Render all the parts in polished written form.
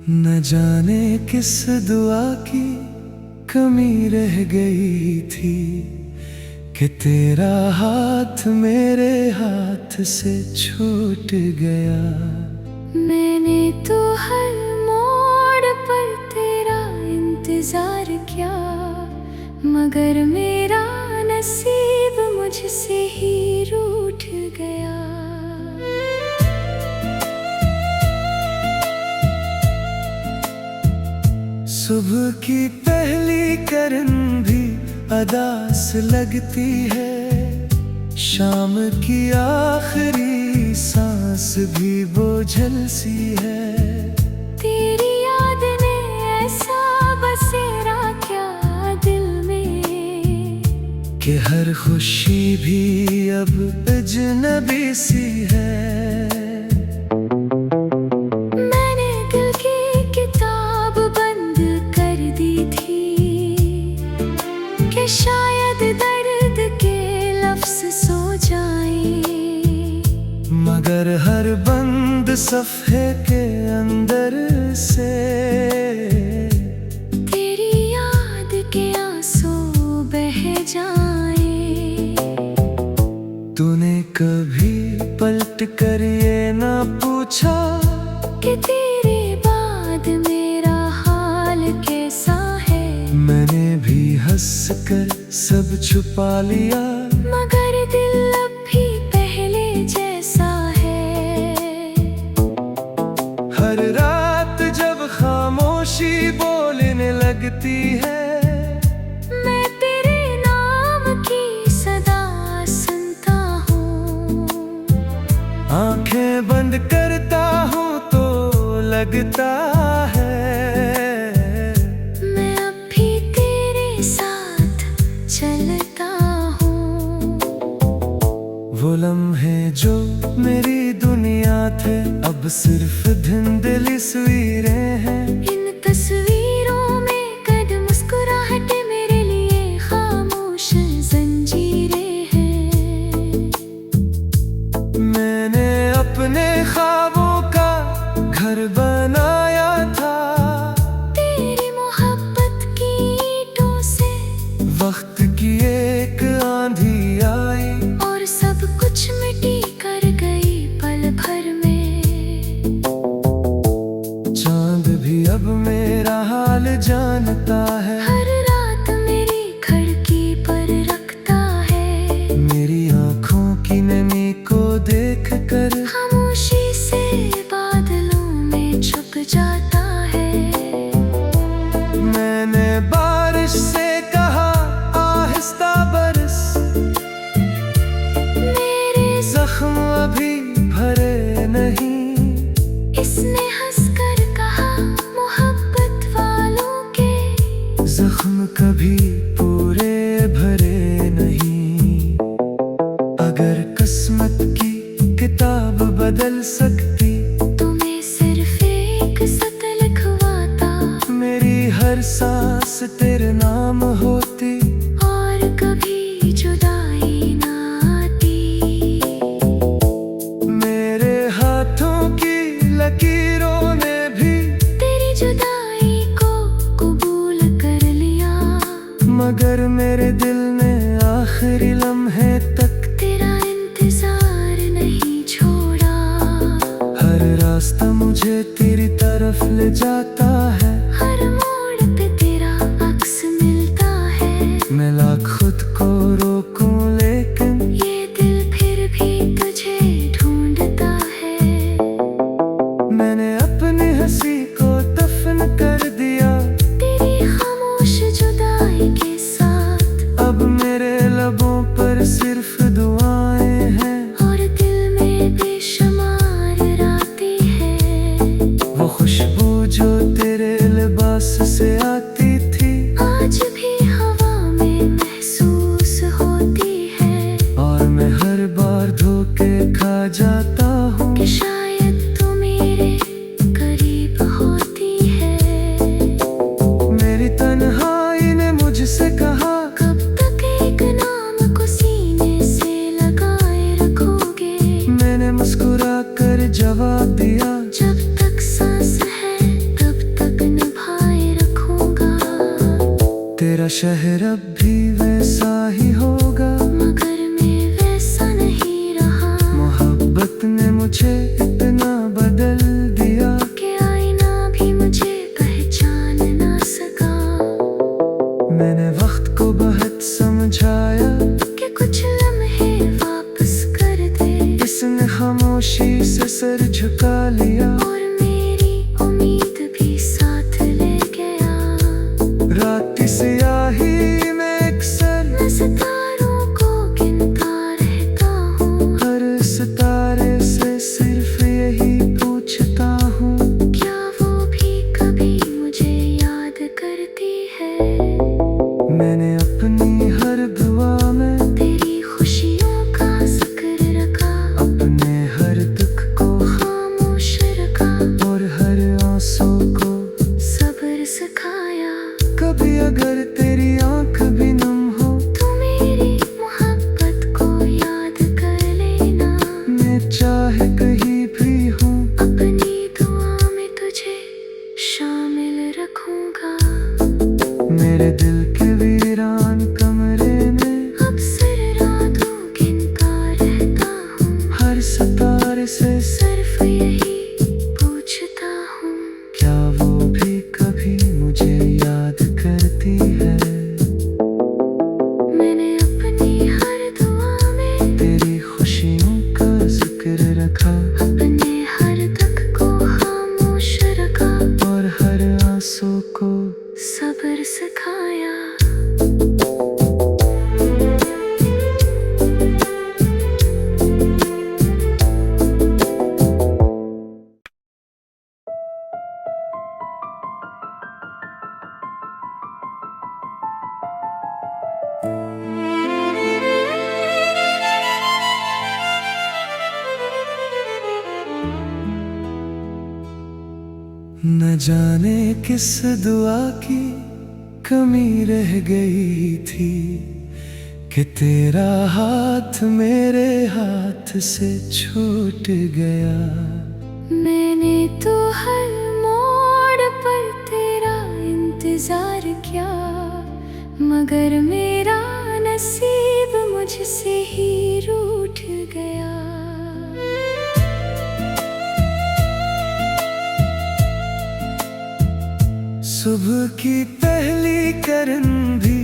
न जाने किस दुआ की कमी रह गई थी कि तेरा हाथ मेरे हाथ से छूट गया। मैंने तो हर मोड़ पर तेरा इंतजार किया, मगर मेरा नसीब मुझसे ही रूठ गया। सुबह की पहली किरण भी अदास लगती है, शाम की आखिरी सांस भी बोझल सी है। तेरी याद ने ऐसा बसेरा क्या दिल में कि हर खुशी भी अब अजनबी सी है। मैंने दिल की किताब बंद कर दी थी कि शायद दर्द के लफ्ज़ सो जाए, मगर हर बंद सफ़े के अंदर से तेरी याद के आंसू बह जाए। तूने कभी पलट कर ये ना पूछा कि तेरे बाद मेरा हाल कैसा है। मैंने भी हंस कर सब छुपा लिया, मगर दिल अब भी पहले जैसा है। हर रात जब खामोशी बोलने लगती है, मैं तेरे नाम की सदा सुनता हूँ। आंखें बंद करता हूँ तो लगता है मैं अब भी तेरे साथ चलता हूँ। वो लम्हे जो मेरी दुनिया थे अब सिर्फ धुंधली तस्वीरें हैं। इन तस्वीरों में कद मुस्कुराहट मेरे लिए खामोश जंजीरें हैं। मैंने अपने ख्वाबों का घर बनाया था, तेरी मोहब्बत की ईंटों से वक्त की एक आंधी आई और सब कुछ मिटी कर गई पल भर में। चांद भी अब मेरा हाल जानता है, हर रात मेरी खिड़की पर रखता है। मेरी आंखों की नमी को देख कर खामोशी से बादलों में छुप जाता है। मैंने बारिश से कहा आहिस्ता बरस, मेरे जख्म अभी भरे नहीं। इसने हंसकर कहा मोहब्बत वालों के जख्म कभी पूरे भरे नहीं। अगर किस्मत की किताब बदल सकती तो मैं सिर्फ एक सत लिखवाता, मेरी हर सांस तेरे नाम होती और कभी जुदाई ना आती। मेरे हाथों की लकीरों ने भी तेरी जुदाई को कबूल कर लिया, मगर मेरे दिल ने आखिरी लम्हे तक तेरा इंतजार नहीं छोड़ा। हर रास्ता मुझे तेरी तरफ ले जाता है, हर मोड़ पे तेरा अक्स मिलता है। मैं लाख खुद को रोकूं लेकिन ये दिल फिर भी तुझे ढूंढता है। मैंने अपनी हंसी को दफन कर दिया, तेरी खामोश जुदाई के साथ अब मेरे लबों पर सिर्फ दुआएं हैं। और दिल में बेशुमार रातें हैं। वो खुशबू जो तेरे लिबास से आती थी आज भी हवा में महसूस होती है, और मैं हर बार धोखे खा जाता हूँ कि शायद तू मेरे शहर अब भी वैसा ही होगा, मगर मैं वैसा नहीं रहा। मोहब्बत ने मुझे इतना बदल दिया कि आईना भी मुझे पहचान ना सका। मैंने वक्त को बहुत समझाया कि कुछ लम्हे वापस कर दे। इसने खामोशी से सर झुका लिया और मेरी उम्मीद भी साथ ले गया। रात की स्याही में अक्सर मैं सितारों को गिनता रहता हूँ। हर सितारे से सिर्फ यही पूछता हूँ, क्या वो भी कभी मुझे याद करती है। मैंने अपनी हर दुआ में तेरी खुशियों का जिक्र रखा। अपने हर दुख को खामोश रखा और हर आंसू को सब्र सिखाया। कभी अगर तेरी आंख भी नम हो तू मेरी मोहब्बत को याद कर लेना। मैं चाहे कहीं भी हूँ अपनी दुआ में तुझे शामिल रखूंगा। मेरे दिल के वीरान कमरे में अब सिर रातों गिनता रहता हूँ। हर सितारे से सिर्फ यही पूछता हूँ, क्या वो भी कभी मुझे याद करती है। मैंने अपनी हर दुआ में तेरी खुशियों का जिक्र रखा अपने हर दुख को खामोश रखा और हर आंसू को सब्र सिखाया। न जाने किस दुआ की कमी रह गई थी कि तेरा हाथ मेरे हाथ से छूट गया। मैंने तो हर मोड़ पर तेरा इंतजार किया, मगर मेरा नसीब मुझसे ही रूठ गया। सुबह की पहली किरण भी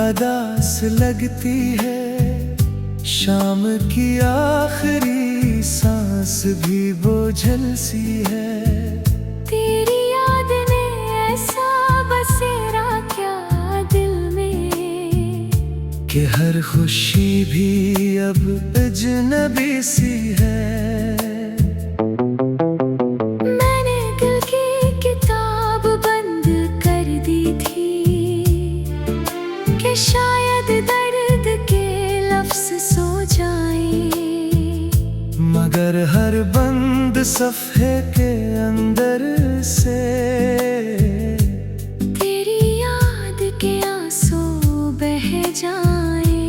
अदास लगती है, शाम की आखिरी सांस भी बोझल सी है। तेरी याद ने ऐसा बसेरा क्या दिल में कि हर खुशी भी अब अजनबी सी है। मैंने दिल की किताब बंद कर दी थी कि शायद दर्द के लफ्ज़ सो जाए, मगर हर बंद सफ़े के अंदर से तेरी याद के आंसू बह जाए।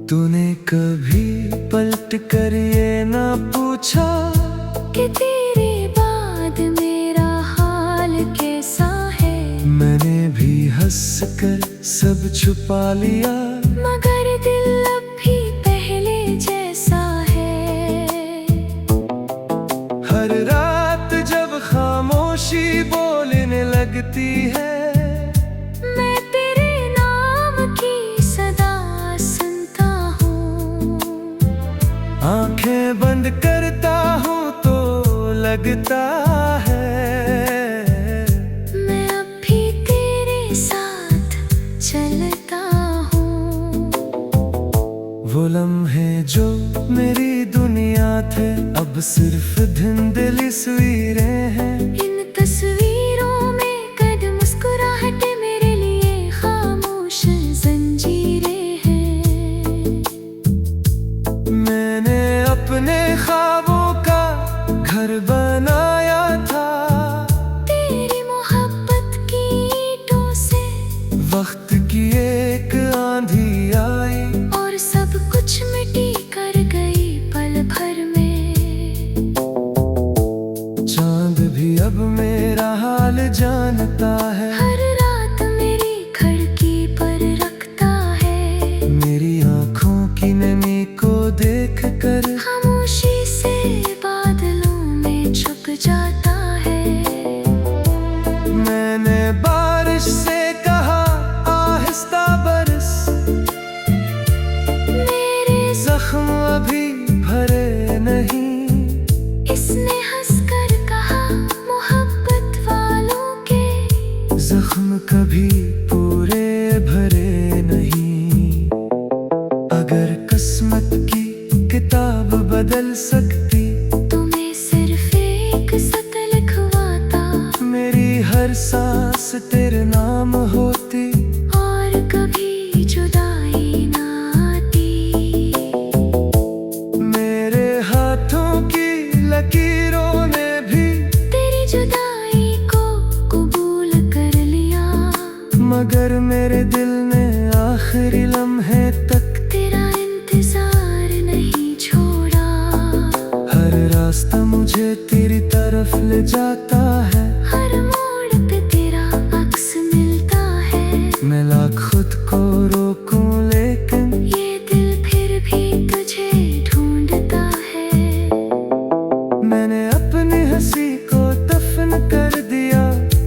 तूने कभी पलट कर ये ना पूछा कि तेरे बाद मेरा हाल कैसा है। मैंने भी हंस कर सब छुपा लिया, मगर दिल अब भी पहले जैसा है। हर रात जब खामोशी बोलने लगती है, मैं तेरे नाम की सदा सुनता हूँ। आंखें बंद करता हूँ तो लगता है मैं अब भी तेरे साथ चलता हूँ। वो लम्हे जो मेरी दुनिया थे अब सिर्फ धुंधली तस्वीरें हैं। इन तस्वीरों में कद मुस्कुराहट मेरे लिए खामोश जंजीरें हैं। मैंने अपने ख्वाबों का घर बनाया था, तेरी मोहब्बत की ईंटों से। वक्त की एक आंधी आई और सब कुछ मिटी कर गई पल भर में। चांद भी अब मेरा हाल जानता है। हर रात मेरी जाता है। मैंने बारिश से कहा आहिस्ता बरस, मेरे जख्म अभी भरे नहीं। इसने हंसकर कहा मोहब्बत वालों के जख्म कभी पूरे भरे नहीं। अगर किस्मत की किताब बदल सकती तो मैं सिर्फ एक सत लिखवाता, मेरी हर सांस तेरे नाम होती और कभी जुदाई ना आती। मेरे हाथों की लकीरों ने भी तेरी जुदाई को कबूल कर लिया, मगर मेरे दिल ने आखिरी लम्हे तक तेरा इंतजार नहीं छोड़ा। हर रास्ता मुझे तेरी तरफ ले जाता है, हर मोड़ पे तेरा अक्स मिलता है। मैं लाख खुद को रोकूं लेकिन ये दिल फिर भी तुझे ढूंढता है। मैंने अपनी हंसी को दफन कर दिया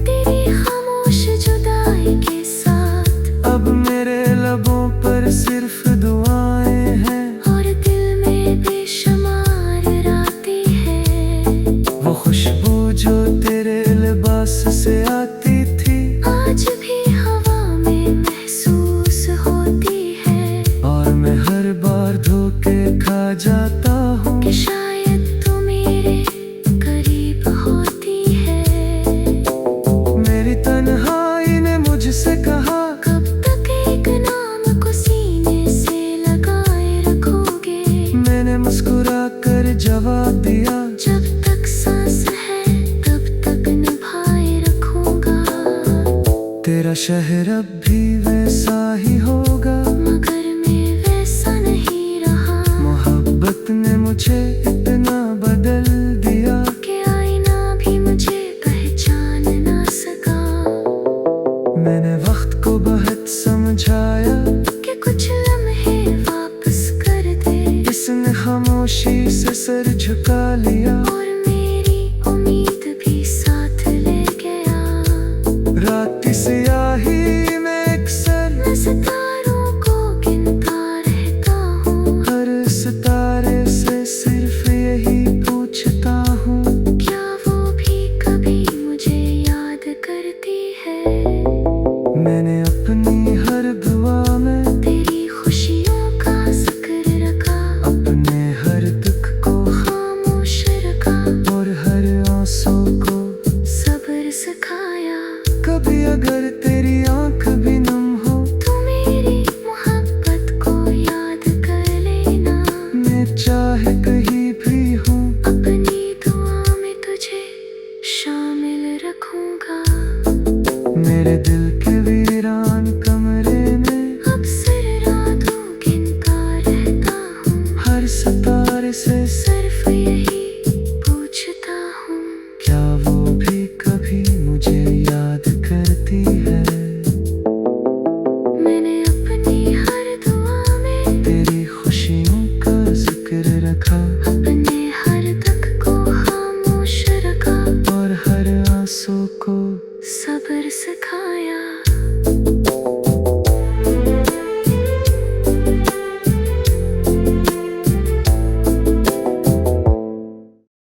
तेरी खामोश जुदाई के साथ, अब मेरे लबों पर सिर्फ दुआएं हैं। और दिल में बेशुमार रातें हैं। वो खुशबू जो तेरे लिबास से आती थी आज भी हवा में महसूस होती है, और मैं हर बार धोखे खा जाता हूँ कि शायद तू मेरे करीब होती है। मेरी तन्हाई ने मुझसे कहा कब तक एक नाम को सीने से लगाए रखोगे? मैंने मुस्कुरा कर जवाब दिया जब तक सांस है तब तक निभाए रखूंगा। तेरा शहर अब भी वैसा ही होगा, मगर मैं वैसा नहीं रहा, मोहब्बत ने मुझे इतना बदल दिया कि आईना भी मुझे पहचान ना सका। मैंने वक्त को बहुत समझाया कि कुछ लम्हे वापस कर दे, इसने खामोशी से सर झुका लिया। और मेरी उम्मीद भी साथ ले गया। रात की सियाही में अक्सर मैं सितारों को गिनता रहता हूँ, हर सितारे से सिर्फ यही पूछता हूँ, क्या वो भी कभी मुझे याद करती है? मैंने अपनी हर दुआ में तेरी खुशियों का जिक्र रखा, अपने हर दुख को खामोश रखा, और हर आंसू को सब्र सिखाया। कभी अगर तेरी आंख भी नम हो तू मेरी मोहब्बत को याद कर लेना, मैं चाहे कहीं भी हूँ अपनी दुआ में तुझे शामिल रखूंगा। मेरे दिल के भी